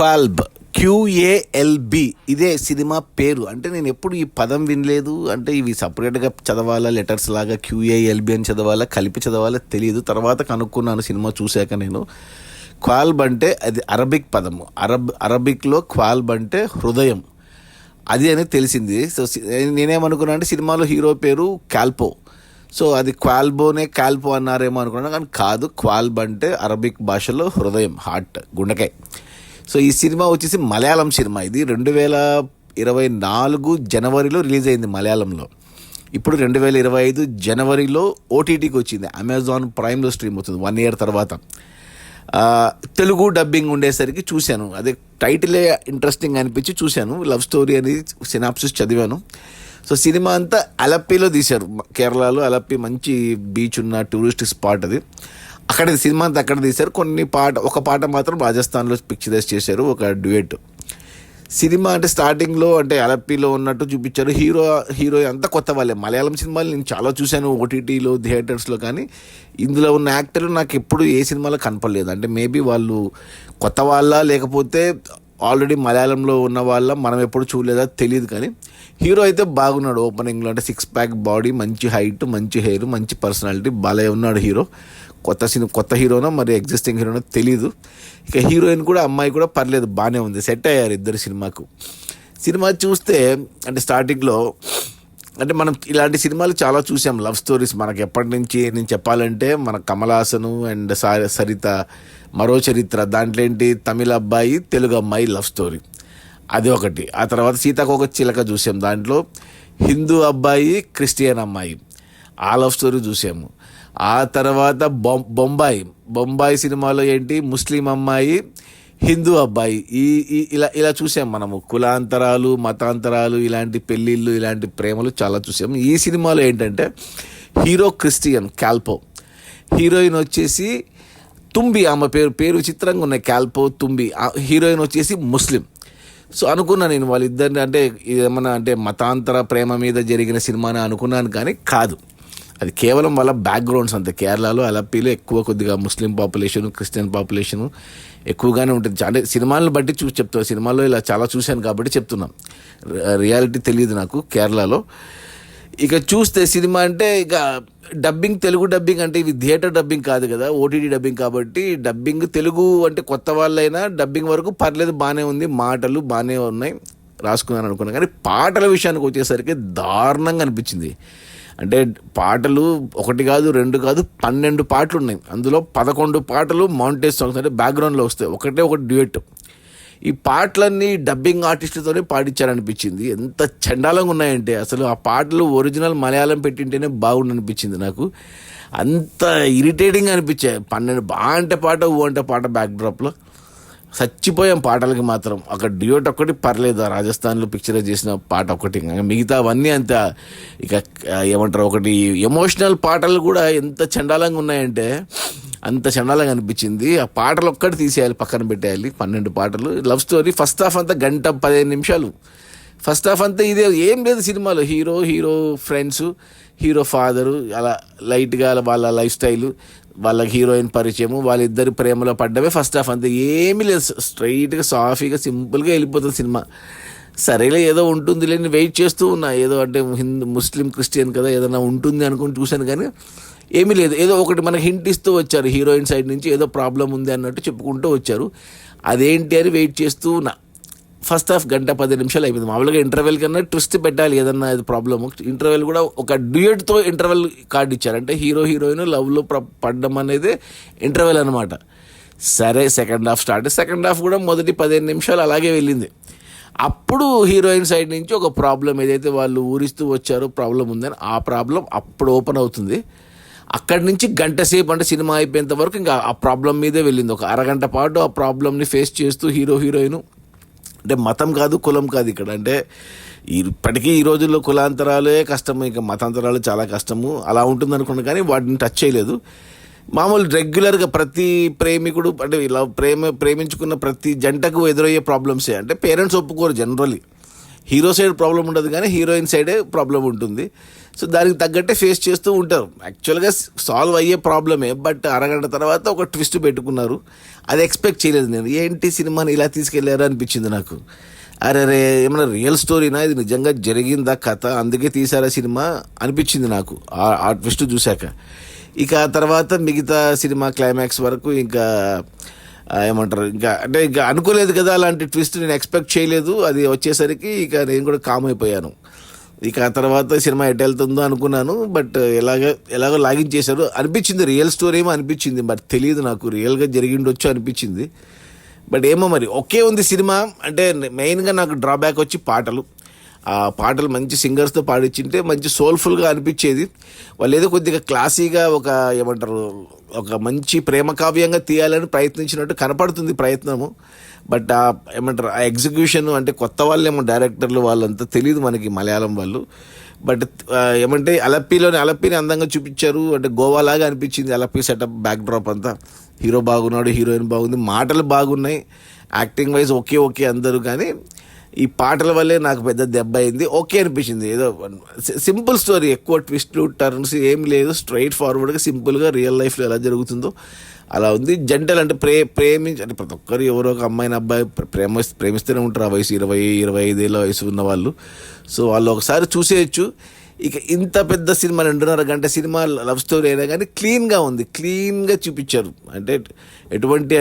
క్వాల్బ్, క్యూఏఎల్బి, ఇదే సినిమా పేరు. అంటే నేను ఎప్పుడు ఈ పదం వినలేదు. అంటే ఇవి సపరేట్గా చదవాలా, లెటర్స్ లాగా క్యూఏఎల్బి అని చదవాలా, కలిపి చదవాలా తెలియదు. తర్వాత కనుక్కున్నాను సినిమా చూశాక నేను. క్వాల్బ్ అంటే అది అరబిక్ పదము. అరబిక్లో క్వాల్బ్ అంటే హృదయం, అది అని తెలిసింది. సో నేనేమనుకున్నా అంటే సినిమాలో హీరో పేరు క్యాల్పో, సో అది క్యాల్పో అన్నారేమో అనుకున్నాను, కానీ కాదు. క్వాల్బ్ అంటే అరబిక్ భాషలో హృదయం, హార్ట్, గుండెకాయ. సో ఈ సినిమా వచ్చేసి మలయాళం సినిమా. ఇది 2024 జనవరిలో రిలీజ్ అయింది మలయాళంలో. ఇప్పుడు 2025 జనవరిలో ఓటీటీకి వచ్చింది. అమెజాన్ ప్రైమ్లో స్ట్రీమ్ అవుతుంది 1 year తర్వాత. తెలుగు డబ్బింగ్ ఉండేసరికి చూశాను. అదే టైటిలే ఇంట్రెస్టింగ్ అనిపించి చూశాను. లవ్ స్టోరీ అని సినాప్సిస్ చదివాను. సో సినిమా అంతా అలప్పిలో తీశారు. కేరళలో అలప్పి మంచి బీచ్ ఉన్న టూరిస్ట్ స్పాట్ అది. అక్కడ సినిమా అంతా అక్కడ తీశారు. ఒక పాట మాత్రం రాజస్థాన్లో పిక్చరైజ్ చేశారు, ఒక డ్యూయట్. సినిమా అంటే స్టార్టింగ్లో అంటే అలప్పిలో ఉన్నట్టు చూపించారు. హీరో అంతా కొత్త వాళ్ళే. మలయాళం సినిమాలు నేను చాలా చూశాను ఓటీటీలో, థియేటర్స్లో, కానీ ఇందులో ఉన్న యాక్టర్లు నాకు ఎప్పుడు ఏ సినిమాలో కనపడలేదు. అంటే మేబీ వాళ్ళు కొత్త వాళ్ళ లేకపోతే ఆల్రెడీ మలయాళంలో ఉన్న వాళ్ళ, మనం ఎప్పుడు చూడలేదా తెలియదు. కానీ హీరో అయితే బాగున్నాడు. ఓపెనింగ్లో అంటే 6 pack బాడీ, మంచి హైట్, మంచి హెయిర్, మంచి పర్సనాలిటీ, భలే ఉన్నాడు హీరో. కొత్త హీరోనో మరి ఎగ్జిస్టింగ్ హీరోనో తెలీదు. ఇక హీరోయిన్ కూడా, అమ్మాయి కూడా పర్లేదు, బాగానే ఉంది, సెట్ అయ్యారు ఇద్దరు సినిమాకు. సినిమా చూస్తే అంటే స్టార్టింగ్లో అంటే మనం ఇలాంటి సినిమాలు చాలా చూసాం, లవ్ స్టోరీస్. మనకు ఎప్పటి నుంచి నేను చెప్పాలంటే మన కమల్ హాసన్ అండ్ సరిత, మరో చరిత్ర, దాంట్లో ఏంటి తమిళ అబ్బాయి తెలుగు అమ్మాయి లవ్ స్టోరీ, అది ఒకటి. ఆ తర్వాత సీతాకోక చిలక చూసాం, దాంట్లో హిందూ అబ్బాయి క్రిస్టియన్ అమ్మాయి, ఆ లవ్ స్టోరీ చూసాము. ఆ తర్వాత బొంబాయి సినిమాలో ఏంటి ముస్లిం అమ్మాయి హిందూ అబ్బాయి, ఇలా చూసాం మనము. కులాంతరాలు, మతాంతరాలు, ఇలాంటి పెళ్ళిళ్ళు, ఇలాంటి ప్రేమలు చాలా చూసాం. ఈ సినిమాలో ఏంటంటే హీరో క్రిస్టియన్ క్యాల్పో, హీరోయిన్ వచ్చేసి తుంబి. ఆమె పేరు చిత్రంగా ఉన్నాయి, క్యాల్పో, తుంబి. హీరోయిన్ వచ్చేసి ముస్లిం. సో అనుకున్నాను నేను వాళ్ళిద్దరిని అంటే ఏమన్నా అంటే మతాంతర ప్రేమ మీద జరిగిన సినిమాని అనుకున్నాను, కానీ కాదు. అది కేవలం వాళ్ళ బ్యాక్గ్రౌండ్స్ అంతే. కేరళలో అలప్పిలో కొద్దిగా ముస్లిం పాపులేషన్, క్రిస్టియన్ పాపులేషన్ ఎక్కువగానే ఉంటుంది. అంటే సినిమాలను బట్టి చూసి చెప్తాను. సినిమాల్లో ఇలా చాలా చూశాను కాబట్టి చెప్తున్నాం, రియాలిటీ తెలియదు నాకు కేరళలో. ఇక చూస్తే సినిమా అంటే ఇక డబ్బింగ్, తెలుగు డబ్బింగ్ అంటే ఇవి థియేటర్ డబ్బింగ్ కాదు కదా, ఓటీటీ డబ్బింగ్ కాబట్టి డబ్బింగ్ తెలుగు అంటే కొత్త వాళ్ళైనా డబ్బింగ్ వరకు పర్లేదు, బాగానే ఉంది, మాటలు బాగానే ఉన్నాయి, రాసుకున్నాను అనుకున్నాను. కానీ పాటల విషయానికి వచ్చేసరికి దారుణంగా అనిపించింది. అంటే పాటలు 1 కాదు 2 కాదు 12 పాటలు ఉన్నాయి. అందులో 11 పాటలు మౌంటేజ్ సాంగ్స్, అంటే బ్యాక్గ్రౌండ్లో వస్తాయి, ఒక డ్యూయట్. ఈ పాటలన్నీ డబ్బింగ్ ఆర్టిస్టుతోనే పాడించారనిపించింది. ఎంత చండాలంగా ఉన్నాయంటే అసలు ఆ పాటలు ఒరిజినల్ మలయాళం పెట్టింటేనే బాగుండనిపించింది నాకు. అంత ఇరిటేటింగ్ అనిపించాయి. 12 బా అంటే పాట, ఊ అంటే పాట, బ్యాక్డ్రాప్లో చచ్చిపోయాం పాటలకి మాత్రం. ఒక డ్యూయట్ ఒక్కటి పర్లేదు, రాజస్థాన్లో పిక్చరైజ్ చేసిన పాట ఒకటి, మిగతా అవన్నీ అంత ఇక ఏమంటారు, ఒకటి ఎమోషనల్ పాటలు కూడా ఎంత చండాలంగా ఉన్నాయంటే అంత చండాలంగా అనిపించింది. ఆ పాటలు ఒక్కటి తీసేయాలి, పక్కన పెట్టేయాలి. 12 పాటలు. లవ్ స్టోరీ ఫస్ట్ హాఫ్ అంతా 1:15 నిమిషాలు. ఫస్ట్ హాఫ్ అంతా ఇదే, ఏం లేదు సినిమాలో. హీరో ఫ్రెండ్స్, హీరో ఫాదరు, అలా లైట్గా వాళ్ళ లైఫ్ స్టైలు, వాళ్ళ హీరోయిన్ పరిచయము, వాళ్ళిద్దరి ప్రేమలో పడ్డమే ఫస్ట్ హాఫ్ అంతే. ఏమీ లేదు, స్ట్రైట్గా సాఫీగా సింపుల్గా వెళ్ళిపోతుంది సినిమా. సరేలే ఏదో ఉంటుంది లేని వెయిట్ చేస్తూ ఉన్నా, ఏదో అంటే ముస్లిం క్రిస్టియన్ కదా ఏదైనా ఉంటుంది అనుకుని చూశాను, కానీ ఏమీ లేదు. ఏదో ఒకటి మనకి హింట్ ఇస్తూ వచ్చారు, హీరోయిన్ సైడ్ నుంచి ఏదో ప్రాబ్లం ఉంది అన్నట్టు చెప్పుకుంటూ వచ్చారు. అదేంటి అని వెయిట్ చేస్తూ ఉన్నా. ఫస్ట్ హాఫ్ 1:10 నిమిషాలు అయిపోయింది. మామూలుగా ఇంటర్వెల్ కన్నా ట్విస్ట్ పెట్టాలి ఏదన్నా అది ప్రాబ్లము. ఇంటర్వెల్ కూడా ఒక డ్యూయట్తో ఇంటర్వెల్ కార్డు ఇచ్చారు. అంటే హీరోయిన్ లవ్లో పడ్డం అనేది ఇంటర్వెల్ అనమాట. సరే సెకండ్ హాఫ్ కూడా మొదటి 15 నిమిషాలు అలాగే వెళ్ళింది. అప్పుడు హీరోయిన్ సైడ్ నుంచి ఒక ప్రాబ్లం, ఏదైతే వాళ్ళు ఊరిస్తూ వచ్చారో ప్రాబ్లం ఉందని, ఆ ప్రాబ్లం అప్పుడు ఓపెన్ అవుతుంది. అక్కడి నుంచి 1 గంట సేపు అంటే సినిమా అయిపోయేంత వరకు ఇంకా ఆ ప్రాబ్లం మీదే వెళ్ళింది. ఒక అరగంట పాటు ఆ ప్రాబ్లమ్ని ఫేస్ చేస్తూ హీరోయిన్ అంటే మతం కాదు, కులం కాదు ఇక్కడ. అంటే ఇప్పటికీ ఈ రోజుల్లో కులాంతరాలే కష్టము, ఇంకా మతాంతరాలు చాలా కష్టము, అలా ఉంటుంది అనుకున్నాను. కానీ వాటిని టచ్ చేయలేదు. మామూలు రెగ్యులర్గా ప్రతి ప్రేమికుడు అంటే ఇలా ప్రేమించుకున్న ప్రతి జంటకు ఎదురయ్యే ప్రాబ్లమ్సే. అంటే పేరెంట్స్ ఒప్పుకోరు జనరల్లీ. హీరో సైడ్ ప్రాబ్లం ఉండదు, కానీ హీరోయిన్ సైడే ప్రాబ్లం ఉంటుంది. సో దానికి తగ్గట్టే ఫేస్ చేస్తూ ఉంటారు. యాక్చువల్గా సాల్వ్ అయ్యే ప్రాబ్లమే, బట్ అరగంట తర్వాత ఒక ట్విస్ట్ పెట్టుకున్నారు. అది ఎక్స్పెక్ట్ చేయలేదు నేను. ఏంటి సినిమాని ఇలా తీసుకెళ్లారు అనిపించింది నాకు. అరే ఏమన్నా రియల్ స్టోరీనా, ఇది నిజంగా జరిగిందా కథ, అందుకే తీసారా సినిమా అనిపించింది నాకు ఆ ట్విస్ట్ చూశాక. ఇక ఆ తర్వాత మిగతా సినిమా క్లైమాక్స్ వరకు ఇంకా ఏమంటారు, ఇంకా అనుకోలేదు కదా అలాంటి ట్విస్ట్, నేను ఎక్స్పెక్ట్ చేయలేదు. అది వచ్చేసరికి ఇక నేను కూడా కామ్ అయిపోయాను. ఇక ఆ తర్వాత సినిమా ఎటు వెళ్తుందో అనుకున్నాను, బట్ ఎలాగో లాగించేశారు అనిపించింది. రియల్ స్టోరీ ఏమో అనిపించింది, బట్ తెలియదు నాకు రియల్గా జరిగిండొచ్చు అనిపించింది. బట్ ఏమో మరి ఓకే ఉంది సినిమా. అంటే మెయిన్గా నాకు డ్రాబ్యాక్ వచ్చి పాటలు. ఆ పాటలు మంచి సింగర్స్తో పాడించింటే మంచి సోల్ఫుల్గా అనిపించేది. వాళ్ళు ఏదో కొద్దిగా క్లాసీగా ఒక మంచి ప్రేమ కావ్యంగా తీయాలని ప్రయత్నించినట్టు కనపడుతుంది ప్రయత్నము. బట్ ఆ ఎగ్జిక్యూషన్ అంటే కొత్త వాళ్ళేమో డైరెక్టర్లు వాళ్ళంతా తెలియదు మనకి మలయాళం వాళ్ళు. బట్ అలప్పిని అందంగా చూపించారు. అంటే గోవాలాగా అనిపించింది అలప్పి సెటప్, బ్యాక్ డ్రాప్ అంతా. హీరో బాగున్నాడు, హీరోయిన్ బాగుంది, మాటలు బాగున్నాయి, యాక్టింగ్ వైజ్ ఓకే అందరూ. కానీ ఈ పాటల వల్లే నాకు పెద్ద దెబ్బ అయింది. ఓకే అనిపించింది. ఏదో సింపుల్ స్టోరీ, ఎక్కువ ట్విస్ట్లు టర్న్స్ ఏం లేదు, స్ట్రైట్ ఫార్వర్డ్గా సింపుల్గా రియల్ లైఫ్లో ఎలా జరుగుతుందో అలా ఉంది. జంటలు అంటే ప్రేమించి అంటే ప్రతి ఒక్కరు ఎవరో ఒక అమ్మాయిని అబ్బాయి ప్రేమిస్తూనే ఉంటారు ఆ వయసు 20-25 ఏళ్ళ వయసు ఉన్న వాళ్ళు. సో వాళ్ళు ఒకసారి చూసేయచ్చు. ఇక ఇంత పెద్ద సినిమా 2.5 గంట సినిమా లవ్ స్టోరీ అయినా కానీ క్లీన్గా ఉంది, క్లీన్గా చూపించారు. అంటే ఎటువంటి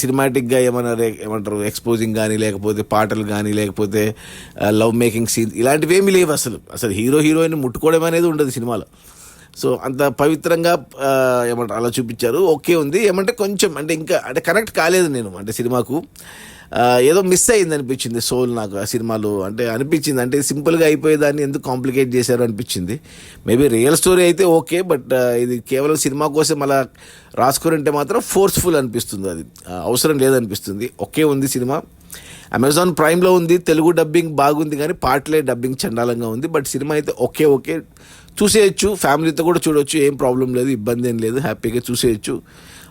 సినిమాటిక్గా ఏమంటారు ఎక్స్పోజింగ్ కానీ, లేకపోతే పాటలు కానీ, లేకపోతే లవ్ మేకింగ్ సీన్ ఇలాంటివి ఏమీ లేవు. అసలు హీరోయిన్ ముట్టుకోవడం అనేది ఉండదు సినిమాలో. సో అంత పవిత్రంగా అలా చూపించారు. ఓకే ఉంది. కొంచెం ఇంకా కనెక్ట్ కాలేదు నేను సినిమాకు. ఏదో మిస్ అయింది అనిపించింది సోల్ నాకు ఆ సినిమాలో. అనిపించింది సింపుల్గా అయిపోయేదాన్ని ఎందుకు కాంప్లికేట్ చేశారు అనిపించింది. మేబీ రియల్ స్టోరీ అయితే ఓకే, బట్ ఇది కేవలం సినిమా కోసం అలా రాసుకురంటే మాత్రం ఫోర్స్ఫుల్ అనిపిస్తుంది. అది అవసరం లేదనిపిస్తుంది. ఓకే ఉంది సినిమా. అమెజాన్ ప్రైమ్లో ఉంది. తెలుగు డబ్బింగ్ బాగుంది, కానీ పాటలే డబ్బింగ్ చండాలంగా ఉంది. బట్ సినిమా అయితే ఓకే చూసేయచ్చు. ఫ్యామిలీతో కూడా చూడవచ్చు, ఏం ప్రాబ్లం లేదు, ఇబ్బంది ఏం లేదు, హ్యాపీగా చూసేయచ్చు.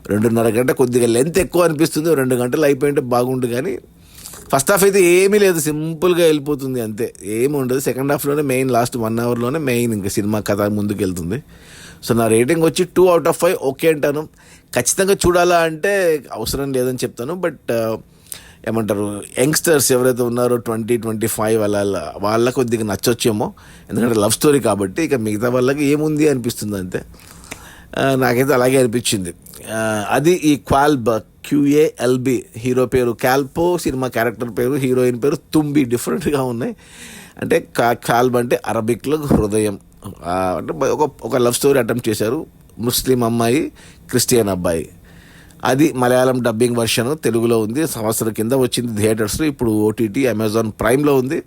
2.5 గంట కొద్దిగా లెంత్ ఎక్కువ అనిపిస్తుంది. 2 గంటలు అయిపోయింటే బాగుండు, కానీ ఫస్ట్ హాఫ్ అయితే ఏమీ లేదు, సింపుల్గా వెళ్ళిపోతుంది అంతే, ఏమి ఉండదు. సెకండ్ హాఫ్లోనే మెయిన్, లాస్ట్ 1 అవర్లోనే మెయిన్ ఇంకా సినిమా కథ ముందుకు వెళ్తుంది. సో నా రేటింగ్ వచ్చి 2/5 ఓకే అంటాను. ఖచ్చితంగా చూడాలా అంటే అవసరం లేదని చెప్తాను. బట్ యంగ్స్టర్స్ ఎవరైతే ఉన్నారో 20-25 వాళ్ళ కొద్దిగా నచ్చొచ్చేమో, ఎందుకంటే లవ్ స్టోరీ కాబట్టి. ఇక మిగతా వాళ్ళకి ఏముంది అనిపిస్తుంది అంతే. నాకైతే అలాగే అనిపించింది. అది ఈ QALB హీరో పేరు క్యాల్పో, సినిమా క్యారెక్టర్ పేరు, హీరోయిన్ పేరు తుంబి. డిఫరెంట్గా ఉన్నాయి. క్యాల్బ్ అంటే అరబిక్లో హృదయం. ఒక లవ్ స్టోరీ అటెంప్ట్ చేశారు. ముస్లిం అమ్మాయి, క్రిస్టియన్ అబ్బాయి. అది మలయాళం డబ్బింగ్ వర్షన్ తెలుగులో ఉంది. సంవత్సరం కింద వచ్చింది థియేటర్స్లో. ఇప్పుడు OTT అమెజాన్ ప్రైమ్లో ఉంది.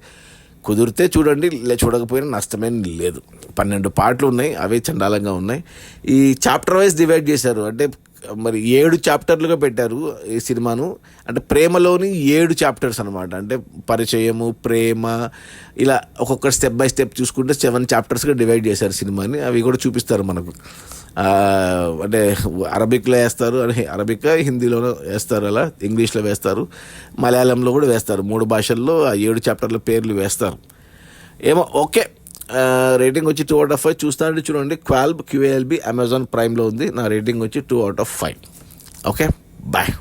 కుదిరితే చూడండి, చూడకపోయినా నష్టమేం లేదు. 12 పాటలు ఉన్నాయి, అవే చండాలంగా ఉన్నాయి. ఈ చాప్టర్ వైజ్ డివైడ్ చేశారు. మరి 7 చాప్టర్లుగా పెట్టారు ఈ సినిమాను. ప్రేమలోని 7 చాప్టర్స్ అనమాట. పరిచయము, ప్రేమ, ఇలా ఒక్కొక్క స్టెప్ బై స్టెప్ చూసుకుంటే 7 చాప్టర్స్గా డివైడ్ చేశారు సినిమాని. అవి కూడా చూపిస్తారు మనకు. అరబిక్లో వేస్తారు, అరబిక్ హిందీలోనూ వేస్తారు, అలా ఇంగ్లీష్లో వేస్తారు, మలయాళంలో కూడా వేస్తారు. 3 భాషల్లో ఆ 7 చాప్టర్ల పేర్లు వేస్తారు. ఏమో ఓకే. రేటింగ్ వచ్చి 2/5. చూస్తానంటే చూడండి. QALB అమెజాన్ ప్రైమ్లో ఉంది. నా రేటింగ్ వచ్చి 2/5. Okay, bye.